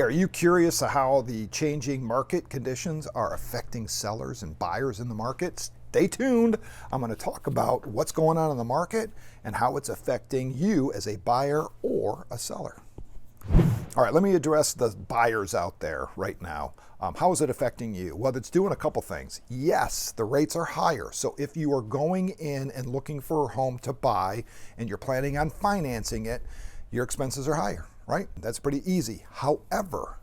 Are you curious how the changing market conditions are affecting sellers and buyers in the market? Stay tuned. I'm going to talk about what's going on in the market and how it's affecting you as a buyer or a seller. All right, let me address the buyers out there right now. How is it affecting you? Well, it's doing a couple things. Yes, the rates are higher. So if you are going in and looking for a home to buy and you're planning on financing it, your expenses are higher, right? That's pretty easy. However,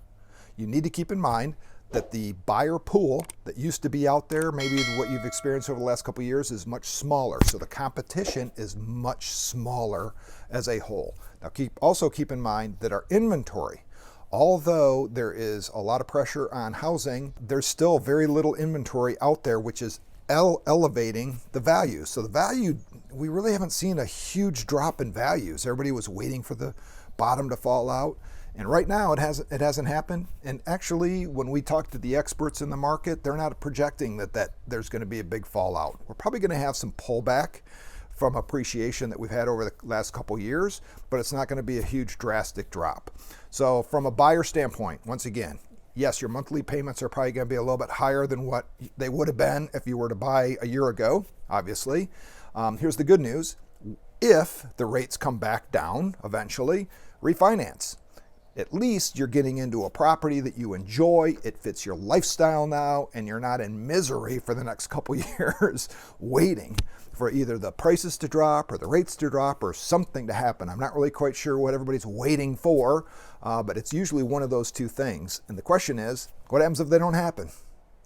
you need to keep in mind that the buyer pool that used to be out there, maybe what you've experienced over the last couple of years, is much smaller. So the competition is much smaller as a whole. Now also keep in mind that our inventory, although there is a lot of pressure on housing, there's still very little inventory out there, which is elevating the value. So the value, we really haven't seen a huge drop in values. Everybody was waiting for the bottom to fall out. And right now it hasn't happened. And actually, when we talk to the experts in the market, they're not projecting that there's going to be a big fallout. We're probably going to have some pullback from appreciation that we've had over the last couple years, but it's not going to be a huge drastic drop. So from a buyer standpoint, once again, yes, your monthly payments are probably going to be a little bit higher than what they would have been if you were to buy a year ago, obviously. Here's the good news. If the rates come back down eventually, refinance. At least you're getting into a property that you enjoy, it fits your lifestyle now, and you're not in misery for the next couple years waiting for either the prices to drop or the rates to drop or something to happen. I'm not really quite sure what everybody's waiting for, but it's usually one of those two things. And the question is, what happens if they don't happen,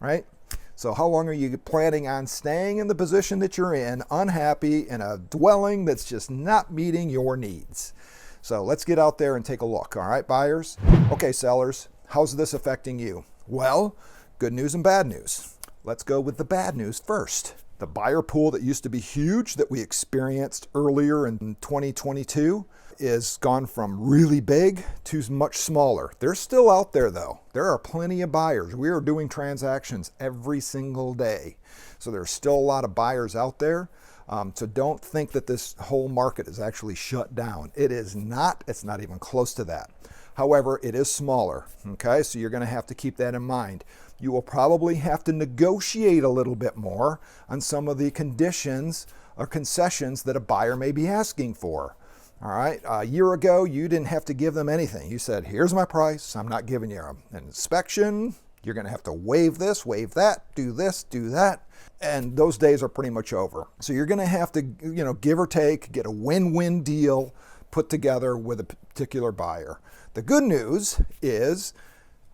right? So how long are you planning on staying in the position that you're in, unhappy, in a dwelling that's just not meeting your needs? So let's get out there and take a look. All right, buyers? Okay, sellers, how's this affecting you? Well, good news and bad news. Let's go with the bad news first. The buyer pool that used to be huge that we experienced earlier in 2022 is gone from really big to much smaller. They're still out there though. There are plenty of buyers. We are doing transactions every single day. So there's still a lot of buyers out there. So don't think that this whole market is actually shut down. It is not. It's not even close to that. However, it is smaller. Okay, so you're going to have to keep that in mind. You will probably have to negotiate a little bit more on some of the conditions or concessions that a buyer may be asking for. All right, a year ago, you didn't have to give them anything. You said, here's my price. I'm not giving you an inspection. You're going to have to waive this, waive that, do this, do that. And those days are pretty much over. So you're going to have to, give or take, get a win-win deal put together with a particular buyer. The good news is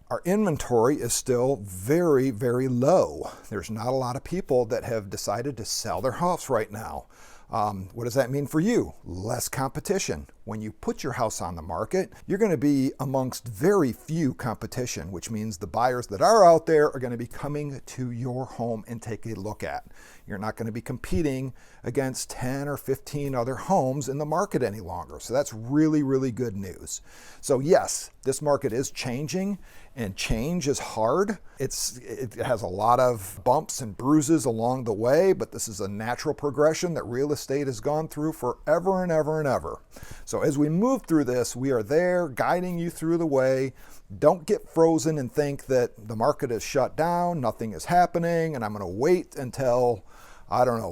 our inventory is still very, very low. There's not a lot of people that have decided to sell their house right now. What does that mean for you? Less competition. When you put your house on the market, you're going to be amongst very few competition, which means the buyers that are out there are going to be coming to your home and take a look at. You're not going to be competing against 10 or 15 other homes in the market any longer. So that's really, really good news. So yes, this market is changing, and change is hard. It has a lot of bumps and bruises along the way, but this is a natural progression that real estate has gone through forever and ever and ever. So as we move through this, we are there guiding you through the way. Don't get frozen and think that the market is shut down, nothing is happening, and I'm going to wait until I don't know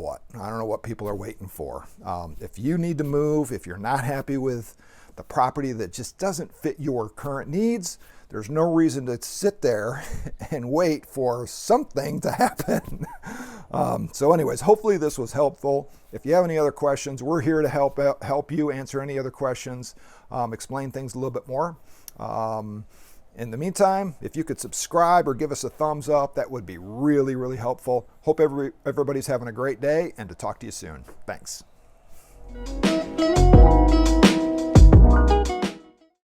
what people are waiting for. If you need to move, if you're not happy with the property that just doesn't fit your current needs, there's no reason to sit there and wait for something to happen. So anyways, hopefully this was helpful. If you have any other questions, we're here to help you answer any other questions, explain things a little bit more. In the meantime, if you could subscribe or give us a thumbs up, that would be really, really helpful. Hope everybody's having a great day, and to talk to you soon. Thanks.